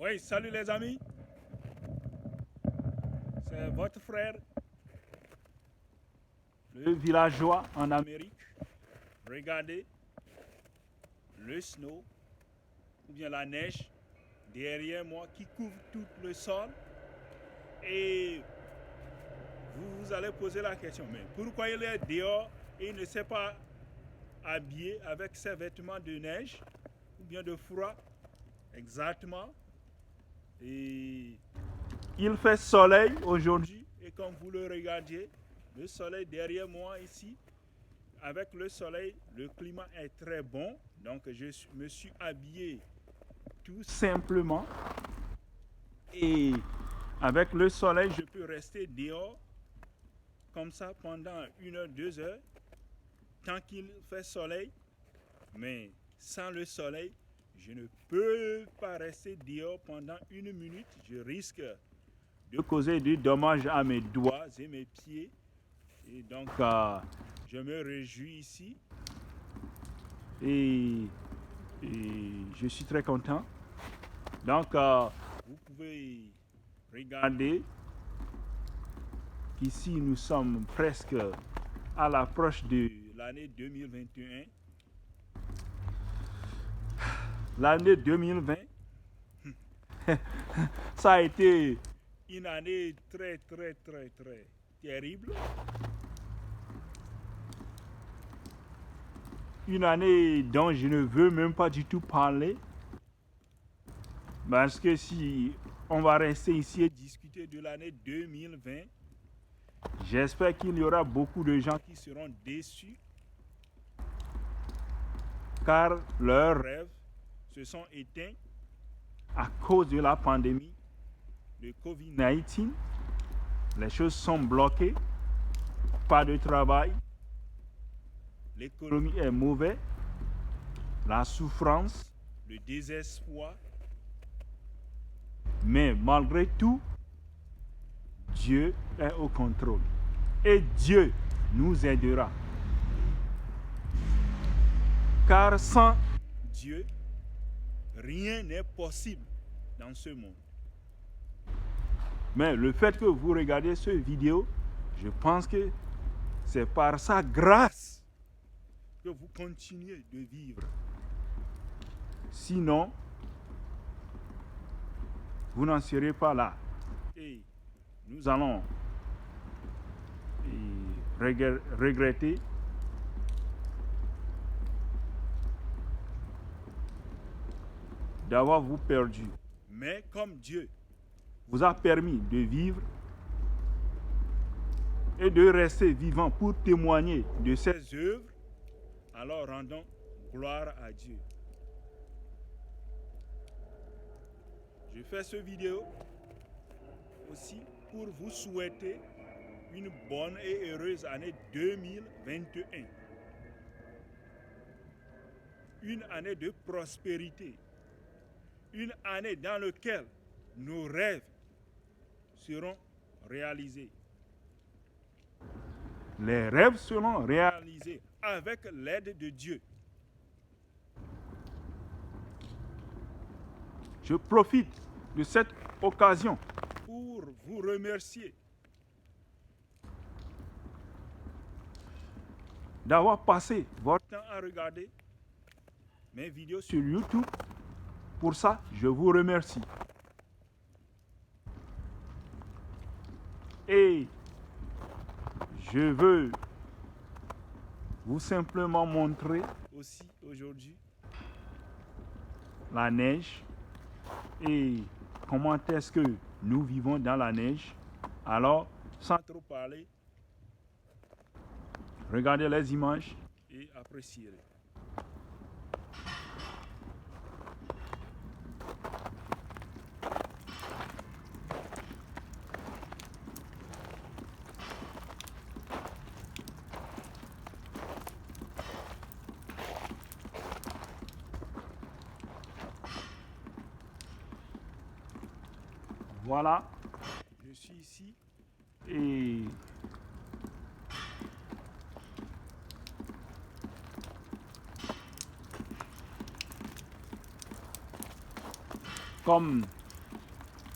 Oui, salut les amis, c'est votre frère, le villageois en Amérique. Regardez le snow ou bien la neige derrière moi qui couvre tout le sol. Et vous allez poser la question, mais pourquoi il est dehors et il ne s'est pas habillé avec ses vêtements de neige ou bien de froid? Exactement. Et il fait soleil aujourd'hui et comme vous le regardiez, le soleil derrière moi ici, avec le soleil, le climat est très bon. Donc je me suis habillé tout simplement et avec le soleil, je peux rester dehors comme ça pendant 1 heure, 2 heures, tant qu'il fait soleil. Mais sans le soleil, je ne peux pas rester dehors pendant 1 minute. Je risque de causer du dommage à mes doigts et mes pieds. Et donc, je me réjouis ici et, et je suis très content. Donc, vous pouvez regarder qu'ici, nous sommes presque à l'approche de l'année 2021. L'année 2020, ça a été une année très, très, très, très terrible. Une année dont je ne veux même pas du tout parler. Parce que si on va rester ici et discuter de l'année 2020, j'espère qu'il y aura beaucoup de gens qui seront déçus car leurs rêves se sont éteints à cause de la pandémie de Covid-19. Les choses sont bloquées, pas de travail, l'économie est mauvaise, la souffrance, le désespoir. Mais malgré tout, Dieu est au contrôle. Et Dieu nous aidera. Car sans Dieu, rien n'est possible dans ce monde. Mais le fait que vous regardez cette vidéo, je pense que c'est par sa grâce que vous continuez de vivre. Sinon, vous n'en serez pas là. Et nous allons regretter d'avoir vous perdu. Mais comme Dieu vous a permis de vivre et de rester vivant pour témoigner de ses œuvres, alors rendons gloire à Dieu. Je fais cette vidéo aussi pour vous souhaiter une bonne et heureuse année 2021. Une année de prospérité. Une année dans laquelle nos rêves seront réalisés. Les rêves seront réalisés avec l'aide de Dieu. Je profite de cette occasion pour vous remercier d'avoir passé votre temps à regarder mes vidéos sur YouTube. Pour ça, je vous remercie. Et je veux vous simplement montrer aussi aujourd'hui la neige et comment est-ce que nous vivons dans la neige. Alors, sans trop parler, regardez les images et appréciez. Voilà, je suis ici et comme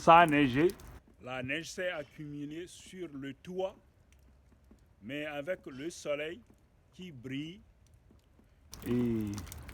ça a neigé. La neige s'est accumulée sur le toit, mais avec le soleil qui brille, et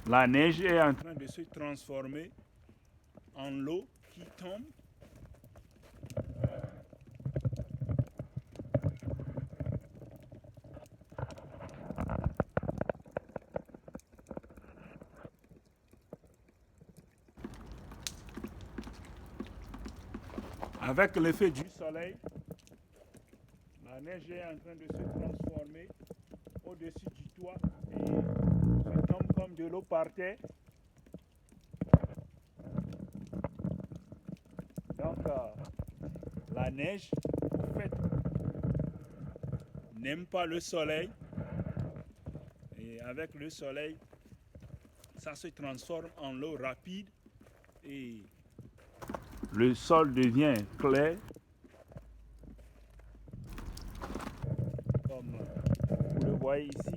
la neige est en train de se transformer en l'eau qui tombe. Avec l'effet du soleil, la neige est en train de se transformer au-dessus du toit et se tombe comme de l'eau par terre. Donc, la neige, en fait, n'aime pas le soleil. Et avec le soleil, ça se transforme en l'eau rapide et le sol devient clair, comme vous le voyez ici.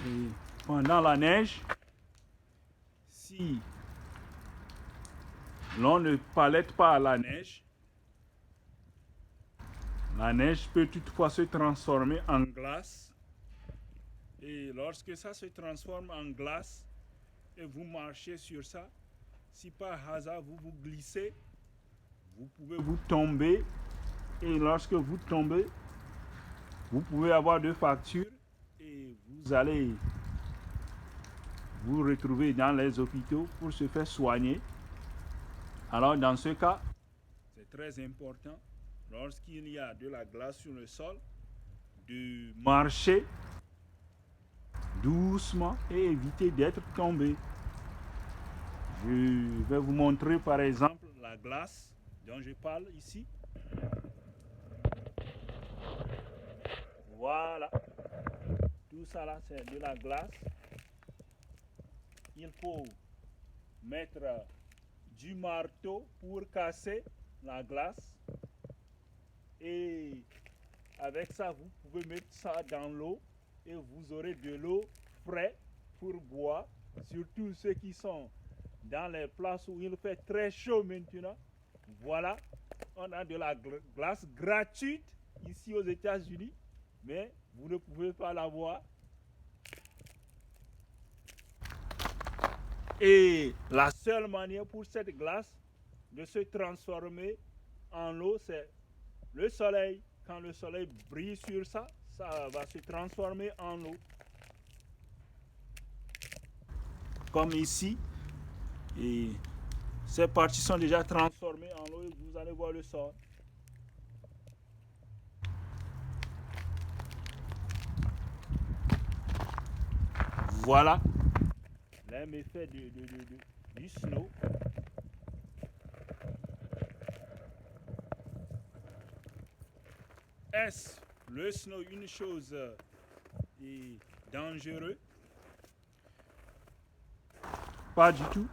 Et pendant la neige, si l'on ne palette pas la neige peut toutefois se transformer en glace. Et lorsque ça se transforme en glace et vous marchez sur ça, si par hasard vous vous glissez, vous pouvez vous tomber. Et lorsque vous tombez, vous pouvez avoir des fractures et vous allez vous retrouver dans les hôpitaux pour se faire soigner. Alors dans ce cas, c'est très important, lorsqu'il y a de la glace sur le sol, de marcher doucement et éviter d'être tombé. Je vais vous montrer par exemple la glace dont je parle ici. Voilà. Tout ça là, c'est de la glace. Il faut mettre du marteau pour casser la glace. Et avec ça, vous pouvez mettre ça dans l'eau et vous aurez de l'eau fraîche pour boire. Surtout ceux qui sont dans les places où il fait très chaud maintenant. Voilà, on a de la glace gratuite ici aux États-Unis, mais vous ne pouvez pas la boire. Et la seule manière pour cette glace de se transformer en eau, c'est le soleil. Quand le soleil brille sur ça, ça va se transformer en eau. Comme ici. Et ces parties sont déjà transformées en eau et vous allez voir le sol. Voilà même effet du snow. Est-ce le snow une chose dangereuse? Pas du tout.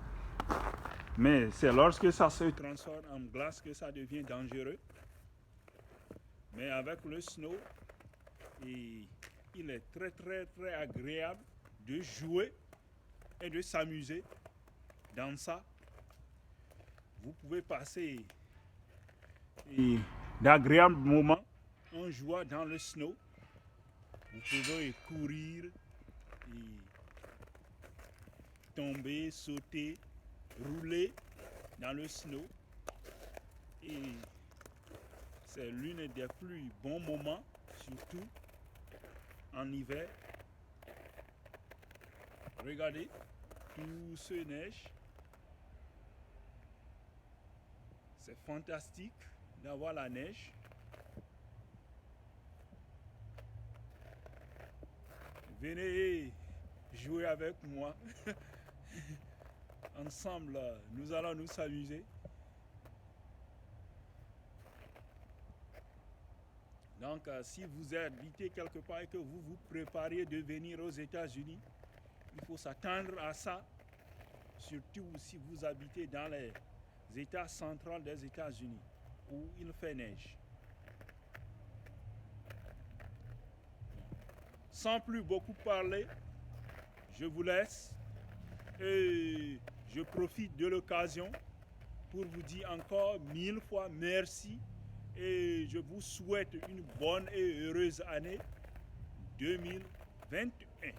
Mais c'est lorsque ça se transforme en glace que ça devient dangereux. Mais avec le snow, il est très très très agréable de jouer et de s'amuser dans ça. Vous pouvez passer d'agréables moments en jouant dans le snow. Vous pouvez courir, tomber, sauter, rouler dans le snow. Et c'est l'une des plus bons moments, surtout en hiver. Regardez, tout se neige. C'est fantastique d'avoir la neige. Venez jouer avec moi. Ensemble, nous allons nous amuser. Donc, si vous habitez quelque part et que vous vous prépariez de venir aux États-Unis, Il faut s'attendre à ça, surtout si vous habitez dans les États centraux des États-Unis, où il fait neige. Sans plus beaucoup parler, je vous laisse et je profite de l'occasion pour vous dire encore 1000 fois merci et je vous souhaite une bonne et heureuse année 2021.